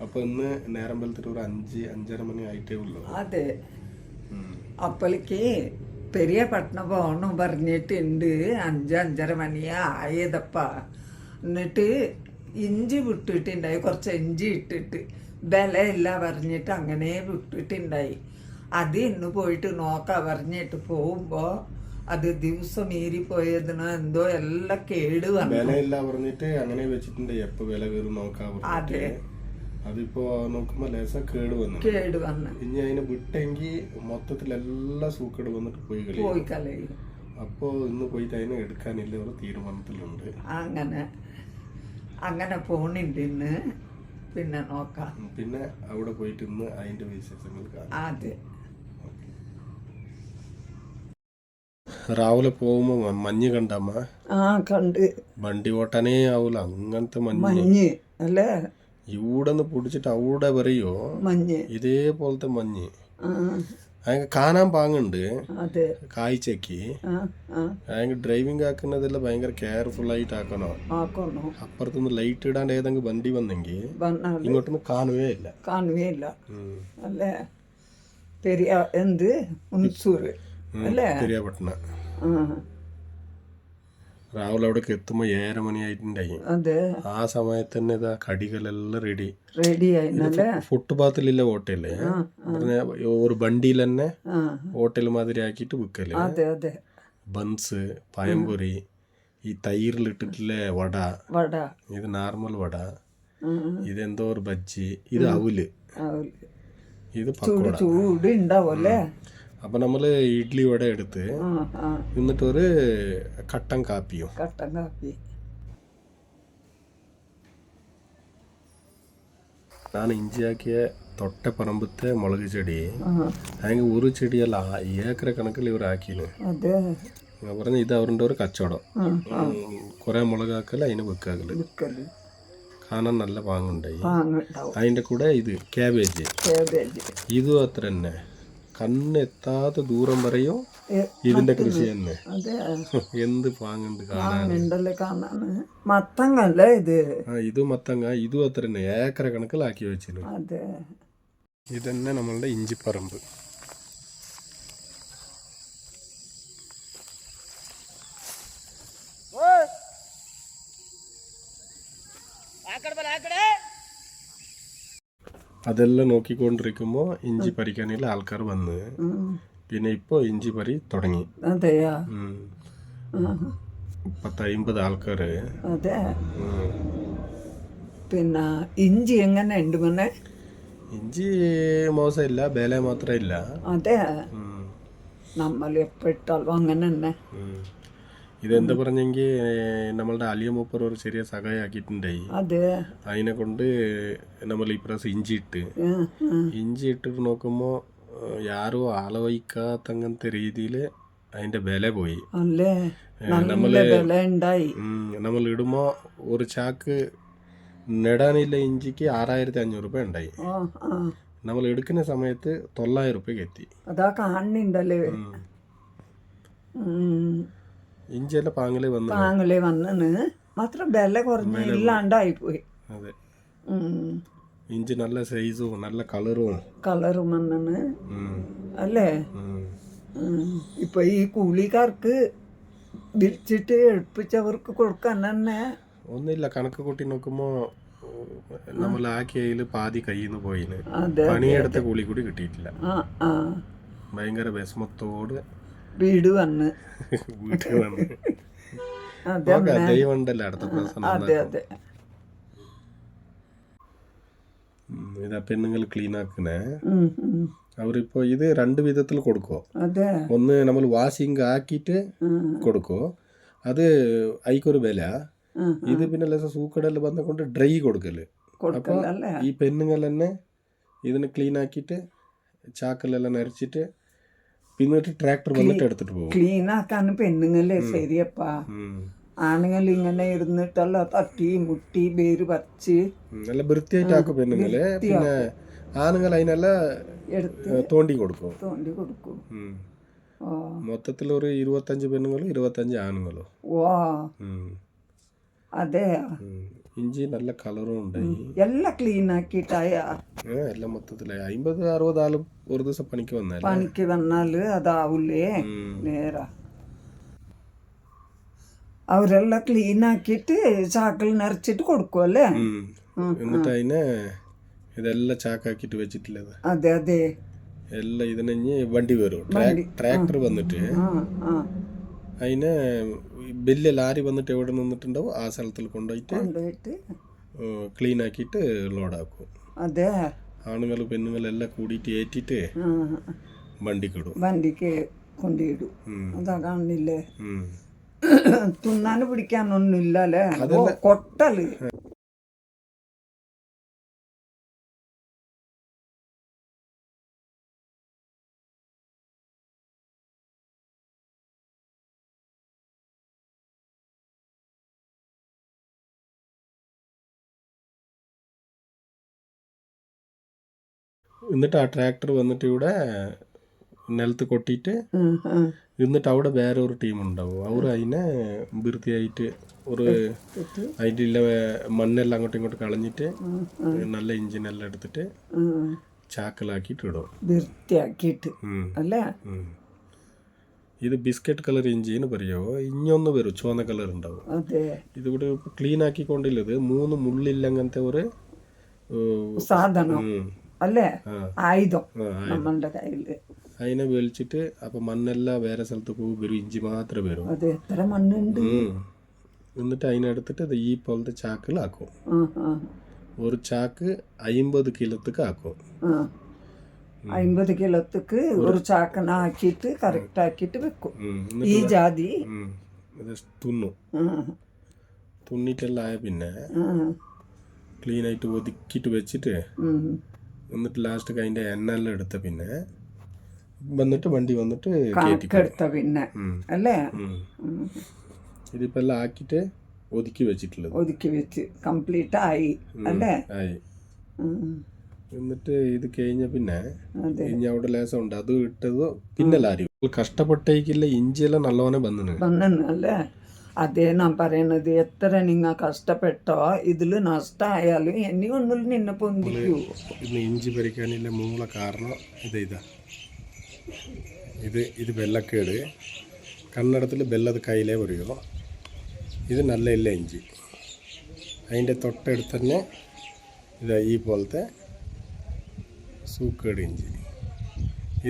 അപ്പൊ ഇന്ന് നേരം വെളുത്തിട്ട് ഒരു 5-5:30 മണി ആയിട്ടേ ഉള്ളൂ. അതെ. അപ്പോഴേക്ക് പെരിയ പട്ടണം പോകണം പറഞ്ഞിട്ടുണ്ട്. 5-5:30 മണിയാ ആയതപ്പ. എന്നിട്ട് ഇഞ്ചി വിട്ടിട്ടുണ്ടായി, കുറച്ച് ഇഞ്ചി ഇട്ടിട്ട് ബലമില്ല പറഞ്ഞിട്ട് അങ്ങനെ വിട്ടിട്ടുണ്ടായി. അത് ഇന്ന് പോയിട്ട് നോക്കാം പറഞ്ഞിട്ട് പോകുമ്പോൾ അത് ദിവസം മീറിപ്പോയതിനോ എന്തോ എല്ലാം കേട് വന്നു. വിലയില്ല പറഞ്ഞിട്ട് അങ്ങനെ വെച്ചിട്ടുണ്ട്. എപ്പോ വില കയറും നോക്കാം. അതെ, അതിപ്പോ നോക്കുമ്പോ ലേശം കേട് വന്നു. ഇനി അതിനെ വിട്ടെങ്കിൽ മൊത്തത്തിൽ എല്ലാ സൂക്കേട് വന്നിട്ട് പോയി കളയും. അപ്പോ ഇന്ന് പോയിട്ട് അതിനെ എടുക്കാനില്ല ഒരു തീരുമാനത്തിലുണ്ട്. അങ്ങനെ പോണിണ്ട് ഇന്ന്. പിന്നെ നോക്കാം. പിന്നെ അവിടെ പോയിട്ട് ഇന്ന് അതിന്റെ വിശേഷങ്ങൾ കാണാം. അതെ. രാവിലെ പോകുമ്പോ മഞ്ഞ് കണ്ടമ്മ? കണ്ട്. വണ്ടി ഓട്ടാനേ ആവൂല അങ്ങനത്തെ മഞ്ഞ് അല്ലേ. ഇവിടെ നിന്ന് പൊടിച്ചിട്ട് അവിടെ പറയോ മഞ്ഞ്, ഇതേപോലത്തെ മഞ്ഞ് കാണാൻ പാങ്ങുണ്ട് കാഴ്ചക്ക്. ഡ്രൈവിംഗ് ആക്കുന്നതെല്ലാം ഭയങ്കര കെയർഫുൾ ആയിട്ട് ആക്കണോ. അപ്പുറത്തുനിന്ന് ലൈറ്റ് ഇടാണ്ട് ഏതെങ്കിലും വണ്ടി വന്നെങ്കിൽ ഇങ്ങോട്ടൊന്നും കാണുവേ ഇല്ല. അല്ലേ. പെരിയ എന്ത് ഉൻസൂര് അല്ലേ, പെരിയാപട്ടണ. രാവിലെ അവിടേക്ക് എത്തുമ്പോ 7:30 മണി ആയിട്ടുണ്ടായി. ആ സമയത്ത് തന്നെ ഇതാ കടികളെല്ലാം റെഡി ആയി. ഫുട്പാത്തിലുള്ള ഹോട്ടല് ഒരു വണ്ടിയിൽ തന്നെ ഹോട്ടൽ മാതിരി ആക്കിയിട്ട് വിൽക്കല്. ബൺസ്, പഴംപൊരി, ഈ തൈരിലിട്ടിട്ടുള്ള വട, ഇത് നോർമൽ വട, ഇതെന്തോ ഒരു ബജ്ജി, ഇത് അവല്, ഇത് പക്കോട. ചൂടുണ്ടാവല്ലേ. അപ്പൊ നമ്മള് ഇഡ്ലി വട എടുത്ത് എന്നിട്ട് ഒരു കട്ടൻ കാപ്പി. ഞാൻ ഇഞ്ചിയാക്കിയ തൊട്ടപ്പറമ്പത്തെ മുളക് ചെടി അതിന് ഒരു ചെടിയല്ല ഏക്കര കണക്കിൽ ഇവർ ആക്കിന്. പറഞ്ഞ ഇത് അവരുടെ ഒരു കച്ചവടം. കുറെ മുളകാക്കല് അതിന് വെക്കാക്കല്. കാണാൻ നല്ല പാങ്ങുണ്ടായി. അതിന്റെ കൂടെ ഇത് ക്യാബേജ്, ഇതും അത്ര തന്നെ. കണ്ണെത്താത്ത ദൂരം പറയോ ഇതിന്റെ കൃഷി തന്നെ. എന്ത് പാങ്ങുണ്ട് കാണാൻ. മത്തങ്ങ ഇത്. ഇത് മത്തങ്ങ, ഇതും അത്ര തന്നെ ഏക്കര കണക്കിലാക്കി വെച്ചിരുന്നു. ഇതന്നെ നമ്മളുടെ ഇഞ്ചിപ്പറമ്പ്. അതെല്ലാം നോക്കിക്കൊണ്ടിരിക്കുമ്പോ ഇഞ്ചി പറിക്കാനുള്ള ആൾക്കാർ വന്ന് പിന്നെ ഇപ്പൊ ഇഞ്ചി പറി തുടങ്ങി. 50 ആൾക്കാര്. പിന്നെ ഇഞ്ചി എങ്ങനെ ഉണ്ട് മോനെ? ഇഞ്ചി മോശമില്ല, വില മാത്രമില്ല. നമ്മൾ എപ്പോഴും അങ്ങനെ തന്നെ. ഇതെന്താ പറഞ്ഞെങ്കിൽ നമ്മളുടെ അലിയ മൂപ്പർ ഒരു ചെറിയ സഹായാക്കിയിട്ടുണ്ടായി. അതിനെ കൊണ്ട് നമ്മൾ ഈ പ്രാവശ്യം ഇഞ്ചി ഇട്ടിട്ട് നോക്കുമ്പോ യാരോ ആലോചിക്കാത്ത അങ്ങനത്തെ രീതിയില് അതിന്റെ വില പോയി. നമ്മൾ ഇടുമ്പോ ഒരു ചാക്ക് നെടാനില്ല ഇഞ്ചിക്ക് 6500 രൂപ ഉണ്ടായി. നമ്മൾ എടുക്കുന്ന സമയത്ത് 900 രൂപയ്ക്ക് എത്തി. ഇഞ്ചിയെല്ലാം പാങ്ങലേ വന്നു മാത്രം വില കുറഞ്ഞ ഇല്ലാണ്ടായി പോയി. അതെ, ഇഞ്ചി നല്ല സൈസും നല്ല കളറും വന്നു അല്ലേ. ഇപ്പൊ ഈ കൂലിക്കാർക്ക് വിളിച്ചിട്ട് എടുപ്പിച്ചവർക്ക് കൊടുക്കാൻ തന്നെ ഒന്നുമില്ല. കണക്ക് കൂട്ടി നോക്കുമ്പോ നമ്മൾ ആക്കിയതിൽ പാതി കയ്യിന്ന് പോയിന്. പണിയെടുത്ത കൂലി കൂടി കിട്ടിയിട്ടില്ല. ഭയങ്കര വിഷമത്തോട് വീട് വന്ന് ദൈവമുണ്ടല്ലോ അടുത്ത പ്രാവശ്യം. ഇതാ പെണ്ണുങ്ങൾ ക്ലീൻ ആക്കുന്നേ. അവരിപ്പോ ഇത് 2 വിധത്തിൽ കൊടുക്കോ. ഒന്ന് നമ്മൾ വാഷിംഗ് ആക്കിയിട്ട് കൊടുക്കോ, അത് അതിക്കൊരു വില. ഇത് പിന്നെ സൂക്കടെല്ലാം വന്ന കൊണ്ട് ഡ്രൈ കൊടുക്കല്. അപ്പൊ ഈ പെണ്ണുങ്ങൾ തന്നെ ഇതിനെ ക്ലീൻ ആക്കിയിട്ട് ചാക്കലെല്ലാം നിറച്ചിട്ട് പിന്നിട്ട് ട്രാക്ടർ വന്നിട്ട് എടുത്തിട്ട് പോകും. ക്ലീൻ ആക്കാൻ പെണ്ണുങ്ങളെ ശരിയപ്പാ. ആണുങ്ങൾ ഇങ്ങനെ ഇരുന്നിട്ടല്ല തട്ടി മുട്ടി വേര് പറിച്ച് നല്ല വൃത്തിയായിട്ടാക്കും പെണ്ണുങ്ങള്. പിന്നെ ആണുങ്ങൾ അതിനെല്ലാം തോണ്ടി കൊടുക്കും. മൊത്തത്തിൽ ഒരു 25 പെണ്ണുങ്ങളും 25 ആണുങ്ങളും. അതെ. ഇഞ്ചി നല്ല കളറും ഉണ്ടായി. എല്ലാം ക്ലീൻ ആക്കിയിട്ടായ എല്ലാം മൊത്തത്തിലായി. 50-60 ആളും ഒരു ദിവസം പണിക്ക് വന്നാല് അതാവൂലേ നേരാ. അവരെല്ലാം ക്ലീൻ ആക്കിയിട്ട് ചാക്കിൽ നിറച്ചിട്ട് കൊടുക്കുമല്ലേ. എന്നിട്ട് അതിനെ ഇതെല്ലാം ചാക്കാക്കിട്ട് വെച്ചിട്ടില്ലത്. അതെ അതെ. എല്ലാം ഇതിനെ വണ്ടി വരും, ട്രാക്ടർ വന്നിട്ട് അതിനെ വലിയ ലാരി വന്നിട്ട് എവിടെ നിന്നിട്ടുണ്ടാവും ആ സ്ഥലത്തിൽ കൊണ്ടുപോയിട്ട് ക്ലീൻ ആക്കിയിട്ട് ലോഡാക്കും. അതെ. ആണുങ്ങൾ പെണ്ണുങ്ങളെല്ലാം കൂടിയിട്ട് ഏറ്റിട്ട് വണ്ടിക്ക് കൊണ്ടിടും. അതാ കാണില്ലേ, തിന്നാന് പിടിക്കാനൊന്നും ഇല്ലല്ലേ, കൊട്ടല്. എന്നിട്ട് ആ ട്രാക്ടർ വന്നിട്ട് ഇവിടെ നിലത്ത് കൊട്ടിയിട്ട് എന്നിട്ട് അവിടെ വേറെ ഒരു ടീം ഉണ്ടാവും. അവർ അതിനെ വൃത്തിയായിട്ട് ഒരു അതിൻ്റെ മണ്ണെല്ലാം അങ്ങോട്ടും ഇങ്ങോട്ടും കളഞ്ഞിട്ട് നല്ല ഇഞ്ചിനെല്ലാം എടുത്തിട്ട് ചാക്കിലാക്കിയിട്ട് ഇടും, വൃത്തിയാക്കിയിട്ട് അല്ലേ. ഇത് ബിസ്ക്കറ്റ് കളർ ഇഞ്ചിന്ന് പറയുമോ, ഇഞ്ഞൊന്ന് വരും ചുവന്ന കളർ ഉണ്ടാവും. ഇതിവിടെ ക്ലീൻ ആക്കിക്കൊണ്ടില്ലത് 3 മുള്ളില്ല അങ്ങനത്തെ ഒരു സാധനം അല്ലേ, ആയുധം നമ്മളുടെ കയ്യില്. അതിനെ വലിച്ചിട്ട് അപ്പൊ മണ്ണെല്ലാം വേറെ സ്ഥലത്ത് പോകും, വരും ഇഞ്ചി മാത്രമേ വരും. അതെ, എത്ര മണ്ണുണ്ട്. എന്നിട്ട് അതിനെടുത്തിട്ട് ഈ പോലത്തെ ചാക്കിലാക്കും. ഒരു ചാക്ക് 50 കിലോത്തേക്ക് ആക്കും. 50 കിലോത്തേക്ക് ഒരു ചാക്കനാക്കിയിട്ട് കറക്റ്റ് ആക്കിയിട്ട് വെക്കും. ഈ ജാതി തുന്നിട്ടെല്ലാം ആയ പിന്നെ ക്ലീൻ ആയിട്ട് ഒതുക്കിയിട്ട് വെച്ചിട്ട് എന്നിട്ട് ലാസ്റ്റ് അതിൻ്റെ എണ്ണെല്ലാം എടുത്ത പിന്നെ വന്നിട്ട് വണ്ടി വന്നിട്ട് കണക്കെടുത്ത പിന്നെ അല്ലേ. ഇതിപ്പോ എല്ലാം ആക്കിയിട്ട് ഒതുക്കി വെച്ചിട്ടുള്ളത്, ഒതുക്കി വെച്ച് കംപ്ലീറ്റ് ആയി അല്ലേ. ആയി. എന്നിട്ട് ഇത് കഴിഞ്ഞ പിന്നെ ഇനി അവിടെ ലേസം ഉണ്ട്, അത് ഇട്ടത് പിന്നെ ലാരി കഷ്ടപ്പെട്ടേക്കില്ല. ഇഞ്ചിയെല്ലാം നല്ലോണം വന്നു അല്ലേ. അതേ ഞാൻ പറയണത്, എത്ര നിങ്ങൾ കഷ്ടപ്പെട്ടോ ഇതിൽ നഷ്ടമായാലും ഇനി ഒന്നും നിന്നെ പൊന്തിക്കൂ. ഇന്ന് ഇഞ്ചി പറിക്കാനില്ല മൂല കാരണം ഇതാ ഇത് വെള്ളക്കേട്. കന്നഡത്തിൽ വെല്ലത് കയ്യിലേ പറയുമോ. ഇത് നല്ല ഇല്ല ഇഞ്ചി. അതിൻ്റെ തൊട്ടടുത്ത് തന്നെ ഇതാ ഈ പോലത്തെ സൂക്കേട് ഇഞ്ചി.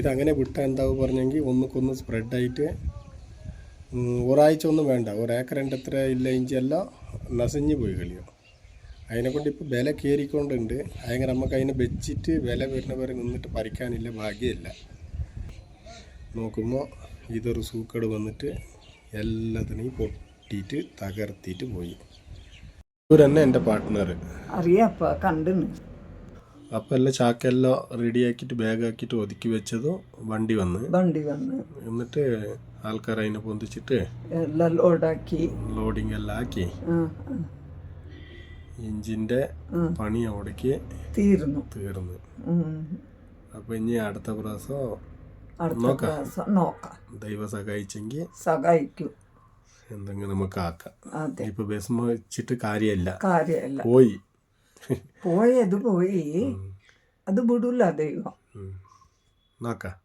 ഇതങ്ങനെ വിട്ടാൽ എന്താവും പറഞ്ഞെങ്കിൽ ഒന്നുക്കൊന്ന് സ്പ്രെഡായിട്ട് ഒരാഴ്ച ഒന്നും വേണ്ട, ഒരേക്കറിൻ്റെ അത്ര ഇല്ല ഇഞ്ചിയെല്ലാം നസഞ്ഞ് പോയി കളിയോ. അതിനെക്കൊണ്ട് ഇപ്പോൾ വില കയറിക്കൊണ്ടുണ്ട്. അങ്ങനെ നമുക്ക് അതിനെ വെച്ചിട്ട് വില വരുന്ന വരെ നിന്നിട്ട് പറിക്കാനില്ല, ഭാഗ്യമില്ല. നോക്കുമ്പോൾ ഇതൊരു സൂക്കേട് വന്നിട്ട് എല്ലാത്തിനെയും പൊട്ടിയിട്ട് തകർത്തിയിട്ട് പോയി. ഇവർ തന്നെ എൻ്റെ പാർട്ട്ണർ അറിയാപ്പ കണ്ടു. അപ്പം എല്ലാം ചാക്കെല്ലാം റെഡിയാക്കിയിട്ട് ബാഗാക്കിയിട്ട് ഒതുക്കി വെച്ചതും വണ്ടി വന്ന് എന്നിട്ട് ആൾക്കാർ അതിനെ പൊന്തിച്ചിട്ട് എല്ലാം ലോഡിങ് എല്ലാം ആക്കി ഇഞ്ചിൻ്റെ പണി അവിടേക്ക് തീർന്നു. അപ്പം ഇനി അടുത്ത പ്രാവശ്യം നോക്കാം. ദൈവം സഹായിക്കും എന്തെങ്കിലും നമുക്ക് ആക്കാം. ഇപ്പൊ വിഷമിച്ചിട്ട് കാര്യമില്ല, പോയത് പോയി. അത് വിടൂല ദൈവം. നോക്കാം.